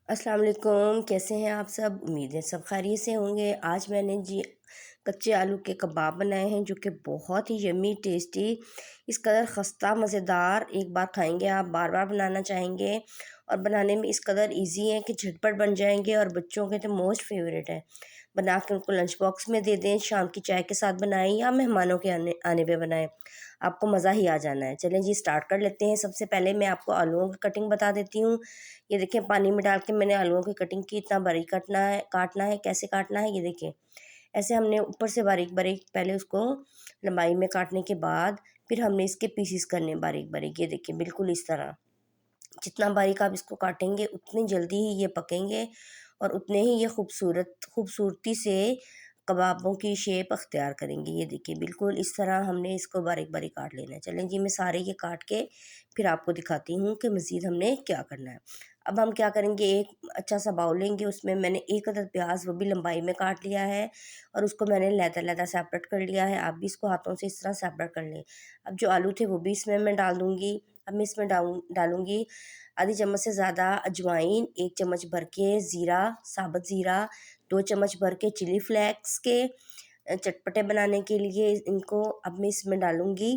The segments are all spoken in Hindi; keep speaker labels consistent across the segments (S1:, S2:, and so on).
S1: अस्सलाम वालेकुम, कैसे हैं आप सब? उम्मीद है सब खैरियत से होंगे। आज मैंने जी कच्चे आलू के कबाब बनाए हैं जो कि बहुत ही यम्मी टेस्टी, इस कदर खस्ता मज़ेदार, एक बार खाएंगे आप बार बार बनाना चाहेंगे। और बनाने में इस कदर इजी है कि झटपट बन जाएंगे और बच्चों के तो मोस्ट फेवरेट है। बना के उनको लंच बॉक्स में दे दें, शाम की चाय के साथ बनाएं या मेहमानों के आने आने पे बनाएं, आपको मज़ा ही आ जाना है। चलें जी स्टार्ट कर लेते हैं। सबसे पहले मैं आपको आलूओं की कटिंग बता देती हूँ। ये देखिए पानी में डाल के मैंने आलूओं की कटिंग की। इतना बारीक काटना है, कैसे काटना है ये देखिए। ऐसे हमने ऊपर से बारीक बारीक पहले उसको लंबाई में काटने के बाद फिर हमने इसके पीसीस करने बारीक बारीक। ये देखिए बिल्कुल इस तरह। जितना बारीक आप इसको काटेंगे उतनी जल्दी ही ये पकेंगे और उतने ही ये खूबसूरती से कबाबों की शेप अख्तियार करेंगे। ये देखिए बिल्कुल इस तरह हमने इसको बारीक बारीक काट लेना है। चलें जी मैं सारे ये काट के फिर आपको दिखाती हूँ कि मज़ीद हमने क्या करना है। अब हम क्या करेंगे, एक अच्छा सा बाउल लेंगे, उसमें मैंने एक अदद प्याज वो भी लंबाई में काट लिया है और उसको मैंने लहदा सेपरेट कर लिया है। आप भी इसको हाथों से इस तरह सेपरेट कर लें। अब जो आलू थे वो भी इसमें मैं डाल दूँगी। अब मैं इसमें डालूँगी आधी चम्मच से ज़्यादा अजवाइन, 1 चम्मच भर के ज़ीरा, साबुत ज़ीरा, 2 चम्मच भर के चिली फ्लेक्स के चटपटे बनाने के लिए इनको। अब मैं इसमें डालूँगी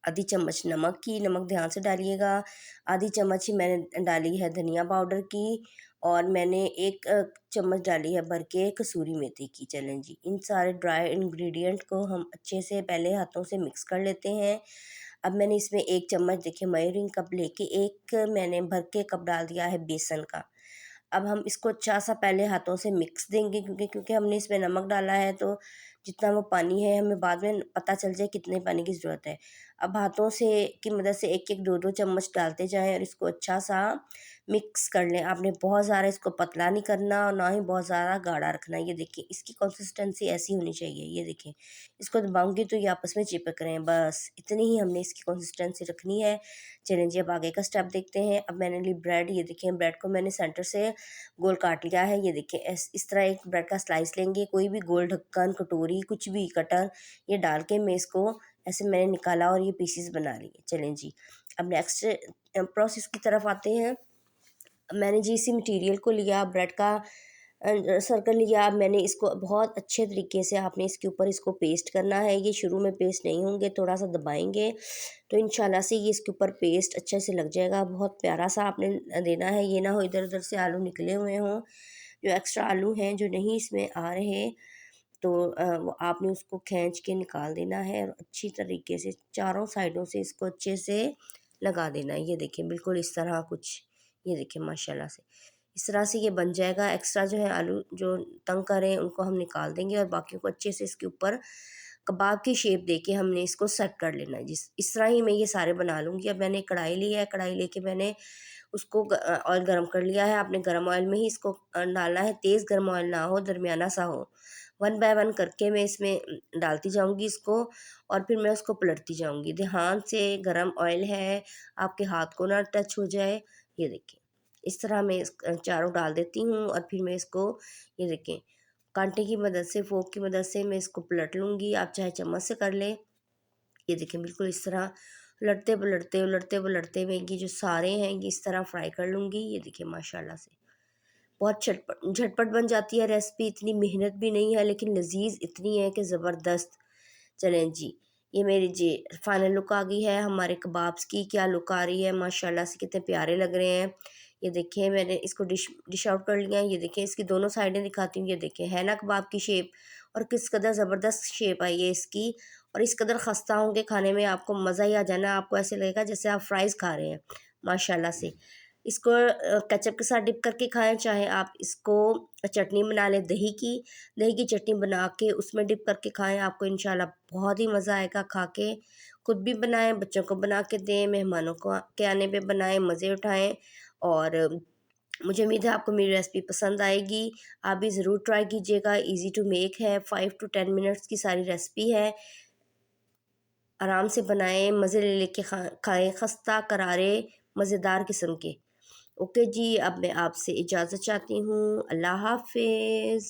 S1: आधी चम्मच नमक की, नमक ध्यान से डालिएगा। आधी चम्मच ही मैंने डाली है धनिया पाउडर की और मैंने 1 चम्मच डाली है भर के कसूरी मेथी की। चलें जी, इन सारे ड्राई इंग्रेडिएंट को हम अच्छे से पहले हाथों से मिक्स कर लेते हैं। अब मैंने इसमें 1 चम्मच देखिए मेजरिंग कप लेके 1 मैंने भर के कप डाल दिया है बेसन का। अब हम इसको अच्छा सा पहले हाथों से मिक्स देंगे क्योंकि क्योंकि हमने इसमें नमक डाला है, तो जितना वो पानी है हमें बाद में पता चल जाए कितने पानी की ज़रूरत है। अब हाथों से की मदद से 1-1 2-2 चम्मच डालते जाएँ और इसको अच्छा सा मिक्स कर लें। आपने बहुत ज़्यादा इसको पतला नहीं करना और ना ही बहुत ज़्यादा गाढ़ा रखना है। ये देखिए इसकी कंसिस्टेंसी ऐसी होनी चाहिए। ये देखिए इसको दबाऊँगी तो ये आपस में चिपक रहे हैं, बस इतनी ही हमने इसकी कंसिस्टेंसी रखनी है। चलें जी अब आगे का स्टेप देखते हैं। अब मैंने ली ब्रेड। ये देखिए ब्रेड को मैंने सेंटर से गोल काट लिया है। ये देखिए इस तरह एक ब्रेड का स्लाइस लेंगे, कोई भी गोल ढक्कन, कटोरी, कुछ भी कटर ये डाल के मैं इसको ऐसे मैंने निकाला और ये पीसेस बना लिए। चलें जी अब नेक्स्ट प्रोसेस की तरफ आते हैं। मैंने जी इसी मटेरियल को लिया, ब्रेड का सर्कल लिया। अब मैंने इसको बहुत अच्छे तरीके से आपने इसके ऊपर इसको पेस्ट करना है। ये शुरू में पेस्ट नहीं होंगे, थोड़ा सा दबाएंगे तो इंशाल्लाह से ये इसके ऊपर पेस्ट अच्छे से लग जाएगा। बहुत प्यारा सा आपने देना है, ये ना हो इधर उधर से आलू निकले हुए हों। जो एक्स्ट्रा आलू हैं जो नहीं इसमें आ रहे तो वो आपने उसको खींच के निकाल देना है और अच्छी तरीके से चारों साइडों से इसको अच्छे से लगा देना है। ये देखिए बिल्कुल इस तरह कुछ, ये देखिए माशाल्लाह से इस तरह से ये बन जाएगा। एक्स्ट्रा जो है आलू जो तंग करें उनको हम निकाल देंगे और बाकियों को अच्छे से इसके ऊपर कबाब की शेप देके हमने इसको सेट कर लेना है। जिस इस तरह ही मैं ये सारे बना लूँगी। अब मैंने कढ़ाई ली है, कढ़ाई लेके मैंने उसको ऑयल गरम कर लिया है। आपने गरम ऑयल में ही इसको डालना है, तेज़ गरम ऑयल ना हो, दरमियाना सा हो। 1 बाय 1 करके मैं इसमें डालती जाऊँगी इसको और फिर मैं उसको पलटती जाऊँगी। ध्यान से, गरम ऑयल है, आपके हाथ को ना टच हो जाए। ये देखिए इस तरह मैं चारों डाल देती हूँ और फिर मैं इसको ये देखें कांटे की मदद से, फ़ोर्क की मदद से मैं इसको पलट लूँगी। आप चाहे चम्मच से कर लें। ये देखें बिल्कुल इस तरह उलटते-पलटते मैं ये जो सारे हैं ये इस तरह फ्राई कर लूँगी। ये देखिए माशाल्लाह से बहुत झटपट बन जाती है रेसिपी, इतनी मेहनत भी नहीं है लेकिन लज़ीज़ इतनी है कि ज़बरदस्त। चलें जी, ये मेरी जी फाइनल लुक आ गई है हमारे कबाब्स की। क्या लुक आ रही है माशाल्लाह से, कितने प्यारे लग रहे हैं। ये देखिए मैंने इसको डिश आउट कर लिया है। ये देखिए इसकी दोनों साइडें दिखाती हूँ। ये देखिए है ना कबाब की शेप और किस कदर ज़बरदस्त शेप आई है इसकी और इस कदर खस्ता होंगे खाने में, आपको मज़ा ही आ जाना। आपको ऐसे लगेगा जैसे आप फ्राइज़ खा रहे हैं माशाल्लाह से। इसको केचप के साथ डिप करके खाएँ, चाहे आप इसको चटनी बना लें दही की चटनी बना के उसमें डिप करके खाएँ, आपको इंशाल्लाह बहुत ही मज़ा आएगा खा के। खुद भी बनाएँ, बच्चों को बना के दें, मेहमानों को के आने पे बनाएँ, मज़े उठाएँ। और मुझे उम्मीद है आपको मेरी रेसिपी पसंद आएगी। आप भी ज़रूर ट्राई कीजिएगा, ईज़ी टू मेक है, 5 टू 10 मिनट्स की सारी रेसिपी है। आराम से बनाएँ, मज़े ले लेके खाएँ, खस्ता करारे मज़ेदार किस्म के। ओके जी, अब मैं आपसे इजाज़त चाहती हूँ। अल्लाह हाफ़िज़।